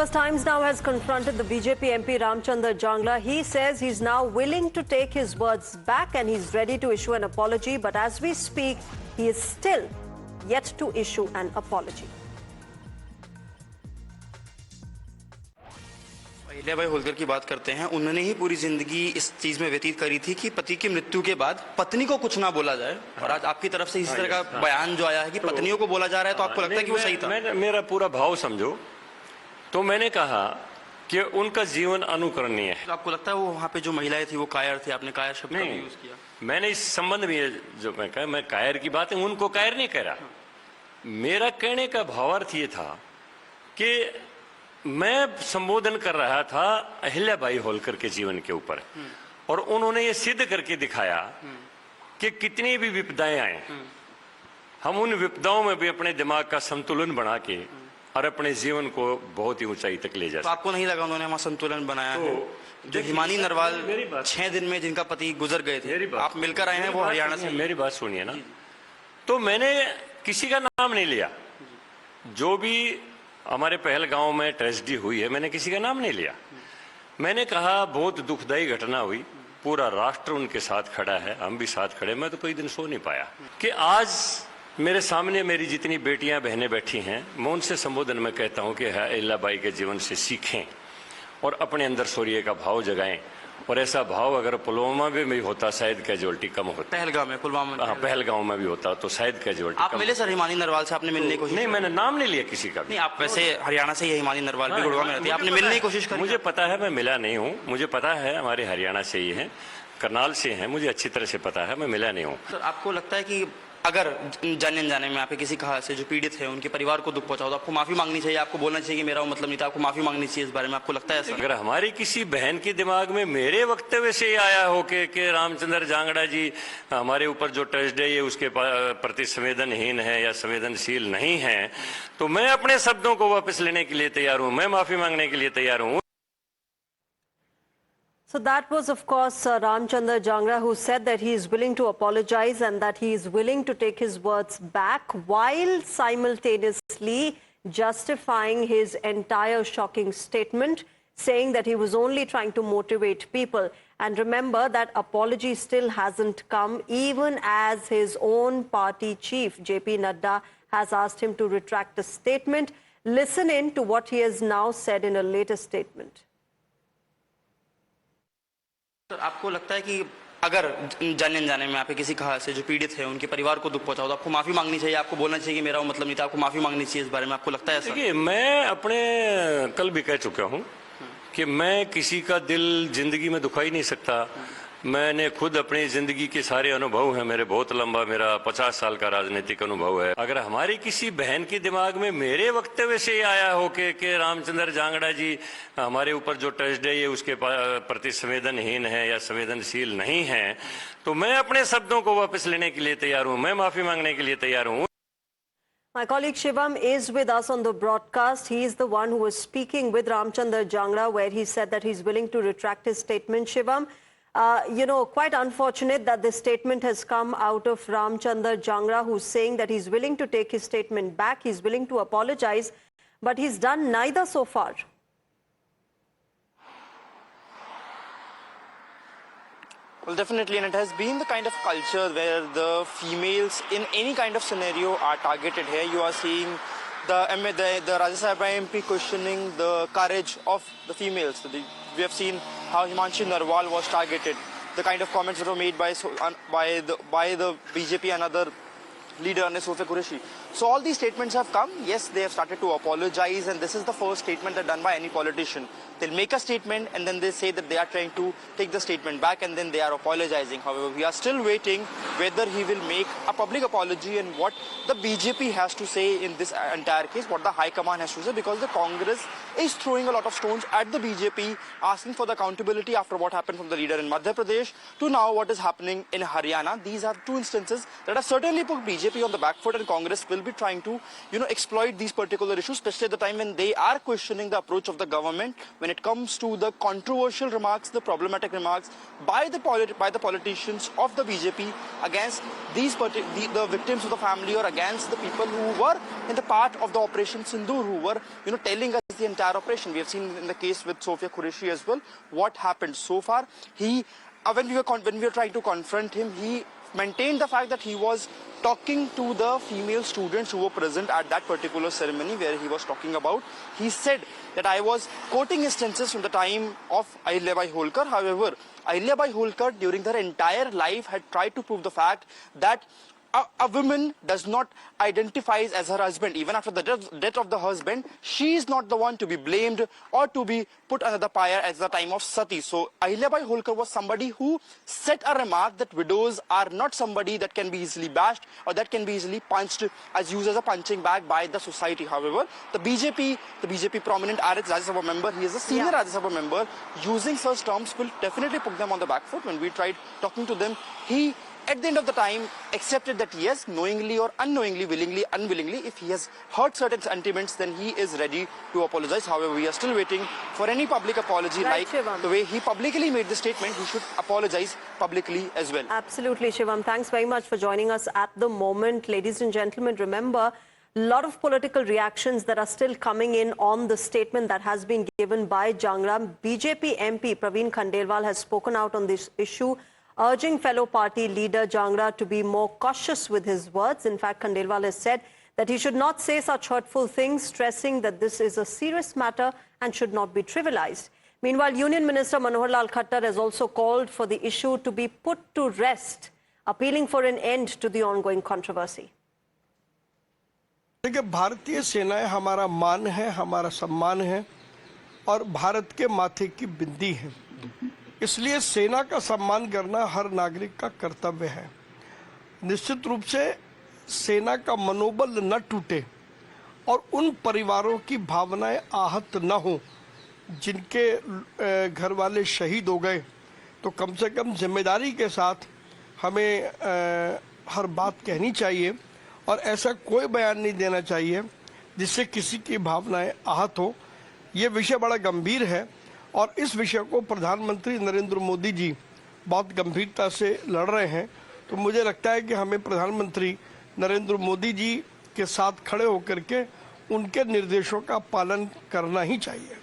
US Times now has confronted the BJP MP Ramchandar Jangla. He says he's now willing to take his words back and he's ready to issue an apology. But as we speak, he is still yet to issue an apology. Ahilya Bai Holkar की बात करते हैं। उन्होंने ही पूरी जिंदगी इस चीज में व्यतीत करी थी कि पति की मृत्यु के बाद पत्नी को कुछ ना बोला जाए, और आज आपकी तरफ से इस तरह का बयान जो आया है कि पत्नियों को बोला जा रहा है, तो आपको लगता है कि वो सही था? मेरा पूरा भाव समझो तो मैंने कहा कि उनका जीवन अनुकरणीय है। तो आपको लगता है वो वहाँ पे जो महिलाएं थी वो कायर थी? आपने कायर शब्द का यूज किया। मैंने इस संबंध में जो मैं कहा, मैं कायर की बात है, उनको कायर नहीं कह रहा। मेरा कहने का भावार्थ ये था कि मैं संबोधन कर रहा था अहिल्याबाई होलकर के जीवन के ऊपर, और उन्होंने ये सिद्ध करके दिखाया कि कितनी भी विपदाएं आए, हम उन विपदाओं में भी अपने दिमाग का संतुलन बना के और अपने जीवन को बहुत ही ऊंचाई तक ले जा। तो आपको नहीं लगा उन्होंने हमारा संतुलन बनाया है? जो हिमानी नरवाल 6 दिन में जिनका पति गुजर गए थे, आप मिलकर आए हैं, वो हरियाणा से। मेरी बात सुनिए ना, तो मैंने किसी का नाम नहीं लिया। जो भी हमारे पहलगांव में ट्रेजेडी हुई है, मैंने किसी का नाम नहीं लिया। मैंने कहा बहुत दुखदायी घटना हुई, पूरा राष्ट्र उनके साथ खड़ा है, हम भी साथ खड़े। मैं तो कोई दिन सो नहीं पाया कि आज मेरे सामने मेरी जितनी बेटियां बहनें बैठी हैं, मैं उनसे संबोधन में कहता हूं कि अहिल्याबाई के जीवन से सीखें और अपने अंदर शौर्य का भाव जगाएं। और ऐसा भाव अगर पुलवामा में भी होता शायद कैजुअलिटी कम होती। पहलगांव में, पुलवामा में, हाँ पहलगांव में भी होता तो शायद कैजुअलिटी। आप मिले सर हिमानी नरवाल से? आपने मिलने की कोशिश? नहीं, मैंने नाम नहीं लिया किसी का। नहीं, आप वैसे हरियाणा से ही हिमानी नरवाल भी गुड़गांव में रहती है, आपने मिलने की कोशिश करी? मुझे पता है, मैं मिला नहीं हूँ। मुझे पता है हमारे हरियाणा से ही है, करनाल से हैं, मुझे अच्छी तरह से पता है, मैं मिला नहीं हूँ। सर आपको लगता है कि अगर जाने अनजाने में आप किसी कहा से जो पीड़ित है उनके परिवार को दुख पहुंचा तो आपको माफी मांगनी चाहिए, आपको बोलना चाहिए कि मेरा वो मतलब नहीं था, आपको माफी मांगनी चाहिए इस बारे में? आपको लगता है ऐसा? अगर हमारी किसी बहन के दिमाग में मेरे वक्तव्य से आया हो कि रामचंद्र जांगड़ा जी हमारे ऊपर जो ट्रेजेडी है उसके प्रति संवेदनहीन है या संवेदनशील नहीं है, तो मैं अपने शब्दों को वापस लेने के लिए तैयार हूँ, मैं माफी मांगने के लिए तैयार हूँ। So that was, of course, Ramchandar Jangla, who said that he is willing to apologize and that he is willing to take his words back, while simultaneously justifying his entire shocking statement, saying that he was only trying to motivate people. And remember that apology still hasn't come, even as his own party chief, JP Nadda, has asked him to retract the statement. Listen in to what he has now said in a latest statement. तो आपको लगता है कि अगर जाने अनजाने में आप किसी कहा से जो पीड़ित है उनके परिवार को दुख पहुंचा तो आपको माफी मांगनी चाहिए, आपको बोलना चाहिए कि मेरा वो मतलब नहीं था, आपको माफी मांगनी चाहिए इस बारे में? आपको लगता है ऐसा? देखिए, मैं अपने कल भी कह चुका हूं कि मैं किसी का दिल जिंदगी में दुखा ही नहीं सकता। मैंने खुद अपनी जिंदगी के सारे अनुभव हैं, मेरे बहुत लंबा, मेरा 50 साल का राजनीतिक अनुभव है। अगर हमारी किसी बहन के दिमाग में मेरे वक्तव्य से आया हो कि रामचंद्र जांगड़ा जी हमारे ऊपर जो ट्रेजेडी है उसके प्रति संवेदनहीन है या संवेदनशील नहीं है, तो मैं अपने शब्दों को वापस लेने के लिए तैयार हूँ, मैं माफी मांगने के लिए तैयार हूँ। My colleague Shivam is with us on the broadcast. He is the one who was speaking with Ramchandar Jangla, where he said that he's willing to retract his statement. Shivam, you know, quite unfortunate that this statement has come out of Ramchandar Jangla, who's saying that he's willing to take his statement back, he's willing to apologize, but he's done neither so far. Well, definitely, and it has been the kind of culture where the females in any kind of scenario are targeted here. You are seeing the Rajya Sabha MP questioning the courage of the females. We have seen how Himanshi Narwal was targeted. The kind of comments that were made by the BJP and other leader, Sophia Qureshi. So all these statements have come. Yes, they have started to apologize, and this is the first statement that done by any politician. They'll make a statement and then they say that they are trying to take the statement back and then they are apologizing. However, we are still waiting whether he will make a public apology and what the BJP has to say in this entire case, what the High Command has to say, because the Congress is throwing a lot of stones at the BJP, asking for the accountability after what happened from the leader in Madhya Pradesh to now what is happening in Haryana. These are two instances that have certainly put BJP on the back foot, and Congress will will be trying to, exploit these particular issues, especially at the time when they are questioning the approach of the government when it comes to the controversial remarks, the problematic remarks by the politicians of the BJP against the victims of the family, or against the people who were in the part of the Operation Sindoor, who were, telling us the entire operation. We have seen in the case with Sofia Qureshi as well what happened so far. When we were trying to confront him, he maintained the fact that he was talking to the female students who were present at that particular ceremony where he was talking about. He said that I was quoting instances from the time of Ahilyabai Holkar. However, Ahilyabai Holkar during her entire life had tried to prove the fact that a woman does not identify as her husband. Even after the death of the husband, she is not the one to be blamed or to be put under the pyre at the time of Sati. So Ahilyabai Holkar was somebody who set a remark that widows are not somebody that can be easily bashed or that can be easily punched, used as a punching bag by the society. However, the BJP prominent RH Rajya Sabha member, he is a senior Rajya Sabha member, using such terms will definitely put them on the back foot. When we tried talking to them, he at the end of the time accepted that yes, knowingly or unknowingly, willingly, unwillingly, if he has hurt certain sentiments, then he is ready to apologize. However, we are still waiting for any public apology. Right, like Shivam. The way he publicly made the statement, he should apologize publicly as well. Absolutely, Shivam. Thanks very much for joining us at the moment. Ladies and gentlemen, remember, a lot of political reactions that are still coming in on the statement that has been given by Jangra. BJP MP Praveen Khandelwal has spoken out on this issue, urging fellow party leader Jangra to be more cautious with his words. In fact, Khandelwal has said that he should not say such hurtful things, stressing that this is a serious matter and should not be trivialized. Meanwhile, Union Minister Manohar Lal Khattar has also called for the issue to be put to rest, appealing for an end to the ongoing controversy. देखिए, भारतीय सेनाएं हमारा मान है, हमारा सम्मान है और भारत के माथे की बिंदी है। इसलिए सेना का सम्मान करना हर नागरिक का कर्तव्य है। निश्चित रूप से सेना का मनोबल न टूटे और उन परिवारों की भावनाएं आहत न हो जिनके घर वाले शहीद हो गए, तो कम से कम जिम्मेदारी के साथ हमें हर बात कहनी चाहिए और ऐसा कोई बयान नहीं देना चाहिए जिससे किसी की भावनाएं आहत हो। ये विषय बड़ा गंभीर है और इस विषय को प्रधानमंत्री नरेंद्र मोदी जी बहुत गंभीरता से लड़ रहे हैं। तो मुझे लगता है कि हमें प्रधानमंत्री नरेंद्र मोदी जी के साथ खड़े होकर के उनके निर्देशों का पालन करना ही चाहिए।